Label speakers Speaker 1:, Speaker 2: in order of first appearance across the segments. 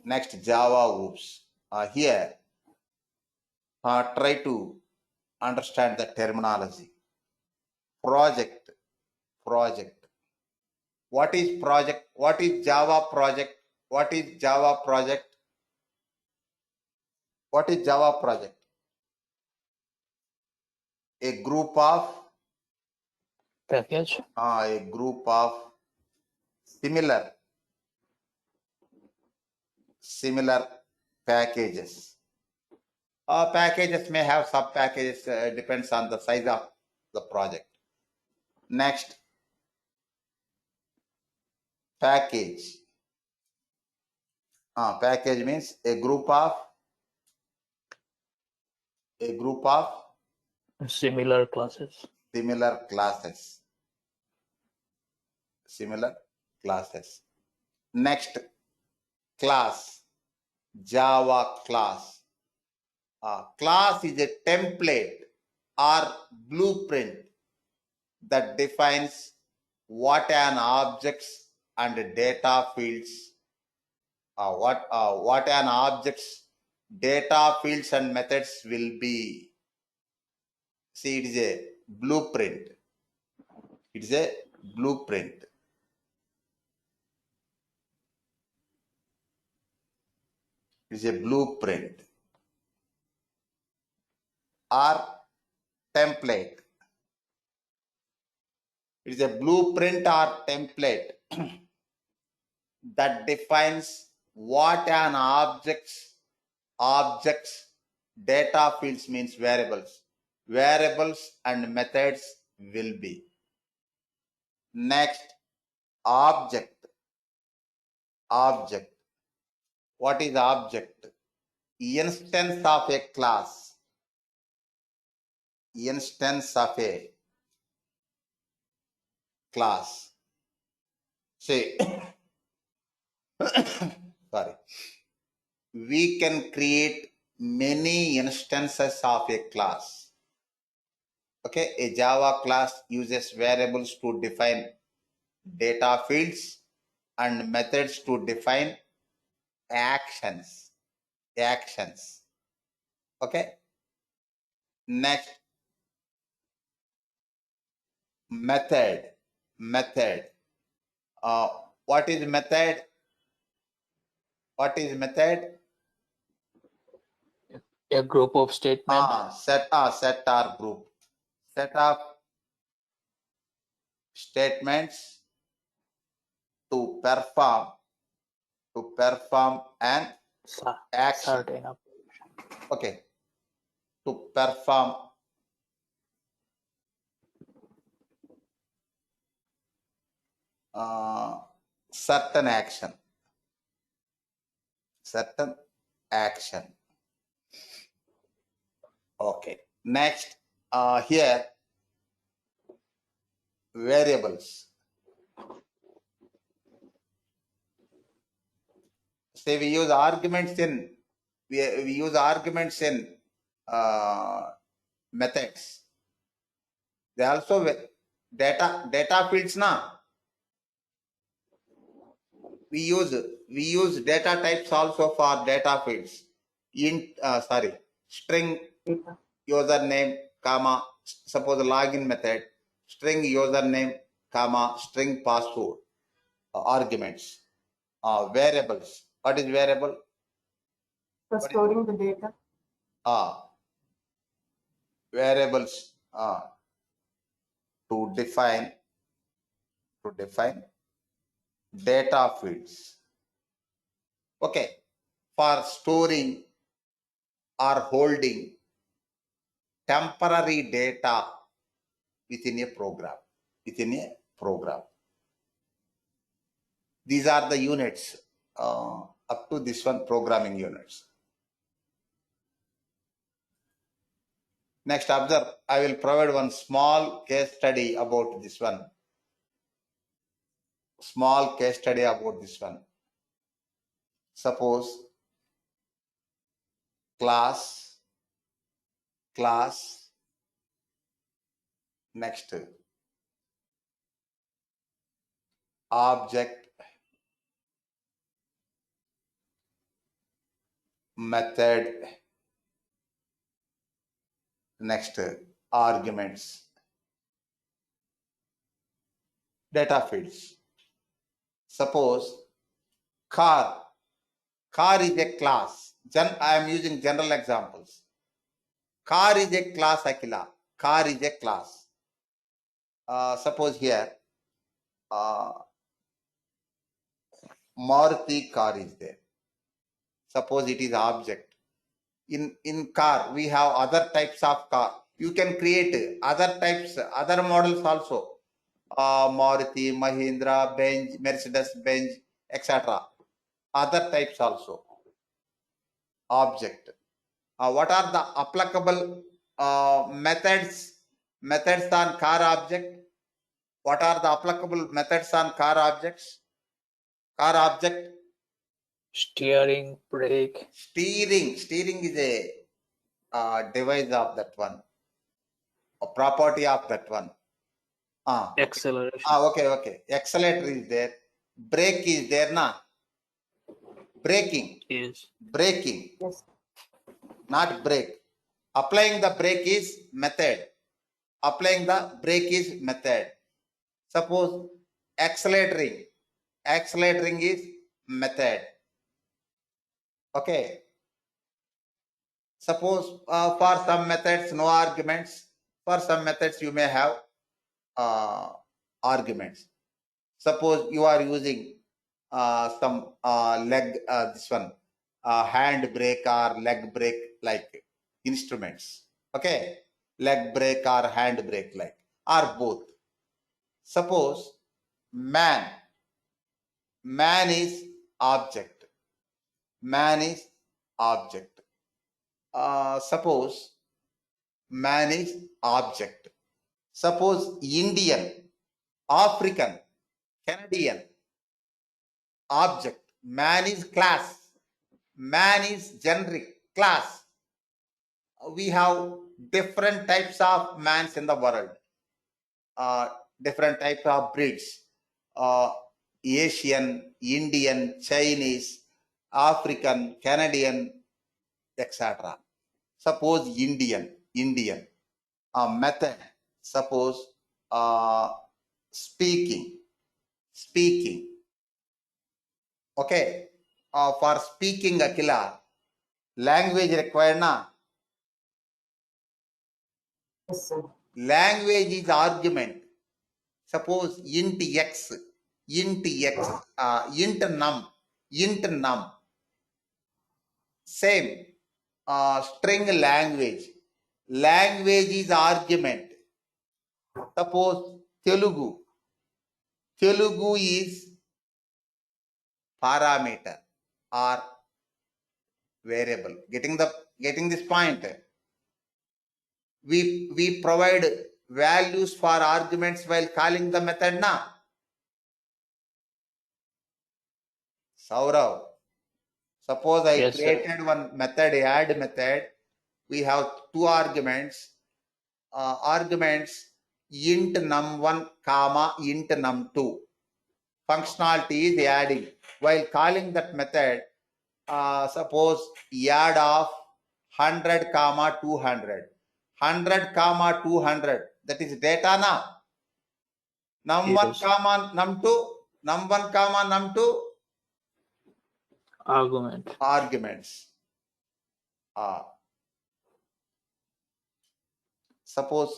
Speaker 1: Next, Java OOPS. Here, try to understand the terminology. Project. What is project? What is Java project? What is Java project? What is Java project? A group of
Speaker 2: package.
Speaker 1: A group of similar packages. Packages may have sub packages, depends on the size of the project. Next, package. Package means a group of
Speaker 2: Similar classes.
Speaker 1: Similar classes. Next, class. Java class. Class is a template or blueprint that defines what an objects and data fields, what an objects, data fields and methods will be. See, it is a blueprint. It is a blueprint. It is a blueprint or template. It is a blueprint or template that defines what an objects, data fields means variables and methods will be. Next, object. What is object? Instance of a class. Say, sorry. We can create many instances of a class. Okay, a Java class uses variables to define data fields and methods to define actions. Okay. Next, method. What is method?
Speaker 2: A group of statements.
Speaker 1: Set or group. Set of statements to perform an action.
Speaker 2: Certain operation.
Speaker 1: Okay. To perform certain action. Okay. Next, here, variables. Say we use arguments in methods. They also data fields now. We use data types also for data fields. String username, comma, suppose login method, string username, comma, string password, arguments. Variables. What is variable?
Speaker 3: For storing the data.
Speaker 1: Variables to define data fields. Okay, for storing or holding temporary data within a program. These are the units up to this one, programming units. Next, observe, I will provide one small case study about this one. Suppose class, next object, method. Next, arguments. Data fields. Suppose car is a class. I am using general examples. Car is a class, Akila. Car is a class. Suppose here, Maruti car is there. Suppose it is object. In car, we have other types of car. You can create other types, other models also. Maruti, Mahindra, Benz, Mercedes-Benz, etc. Other types also. Object. What are the applicable methods on car object? What are the applicable methods on car objects? Car object.
Speaker 2: Steering, brake.
Speaker 1: Steering is a device of that one, a property of that one.
Speaker 2: Acceleration.
Speaker 1: Okay. Accelerator is there. Brake is there, na? Braking.
Speaker 2: Is.
Speaker 1: Braking.
Speaker 3: Yes.
Speaker 1: Not brake. Applying the brake is method. Applying the brake is method. Suppose accelerating. Accelerating is method. Okay. Suppose for some methods, no arguments. For some methods, you may have arguments. Suppose you are using some this one, hand brake or leg brake like instruments. Okay. Leg brake or hand brake like, or both. Suppose man is object. Man is object. Suppose man is object. Suppose Indian, African, Canadian, object. Man is class. Man is generic, class. We have different types of mans in the world. Different types of breeds. Asian, Indian, Chinese, African, Canadian, etc. Suppose Indian. Method. Suppose speaking. Okay. For speaking, Akila, language required na?
Speaker 3: Yes, sir.
Speaker 1: Language is argument. Suppose int x, int num. Same. String language. Language is argument. Suppose Telugu. Telugu is parameter or variable. Getting this point? We provide values for arguments while calling the method na? Saurav, suppose I
Speaker 2: Yes, sir.
Speaker 1: created one method, add method. We have two arguments. Arguments int num1 comma int num2. Functionality is adding. While calling that method, suppose add of 100 comma 200. 100 comma 200. That is data na? Num1
Speaker 2: Yes.
Speaker 1: comma num2. Num1 comma num2. Arguments. Suppose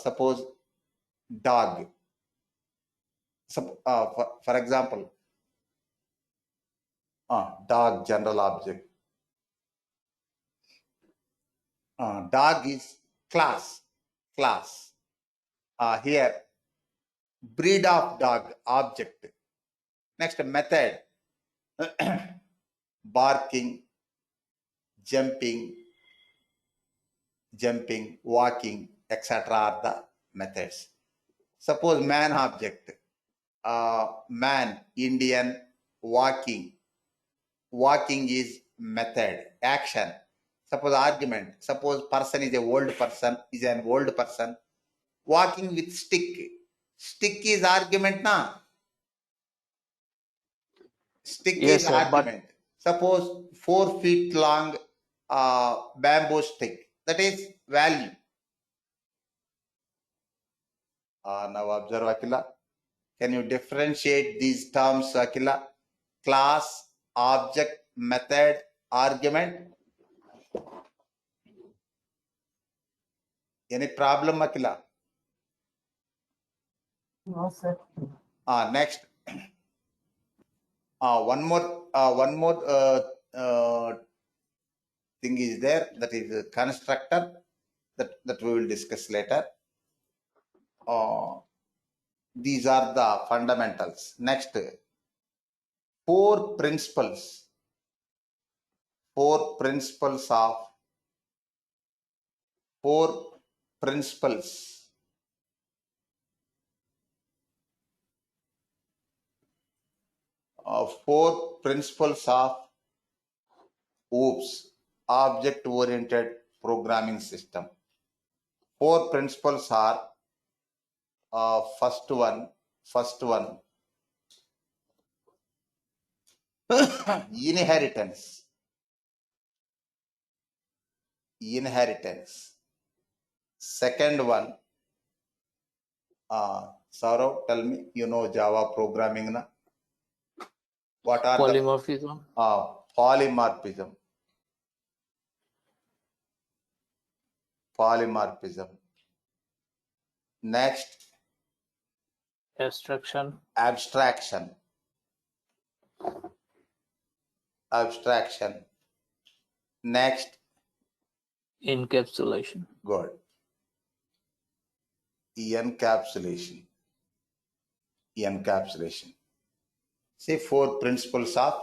Speaker 1: suppose dog. For example, dog general object. Dog is class. Here breed of dog object. Next method. Barking, jumping, walking, etc. are the methods. Suppose man object. Man, Indian, walking. Walking is method, action. Suppose argument. Suppose person is an old person. Walking with stick. Stick is argument na? Stick
Speaker 2: Yes,
Speaker 1: is
Speaker 2: sir, but-
Speaker 1: argument. Suppose 4 feet long bamboo stick. That is value. Now observe, Akila. Can you differentiate these terms, Akila? Class, object, method, argument. Any problem, Akila?
Speaker 3: No, sir.
Speaker 1: Next. One more thing is there, that is a constructor, that we will discuss later. These are the fundamentals. Next, four principles of OOPS, object oriented programming system. Four principles are first one inheritance. Second one, Saurav, tell me, you know Java programming na? What are
Speaker 2: Polymorphism.
Speaker 1: the polymorphism? Next,
Speaker 2: Abstraction.
Speaker 1: Abstraction. Next,
Speaker 2: Encapsulation.
Speaker 1: good. Encapsulation. Say four principles of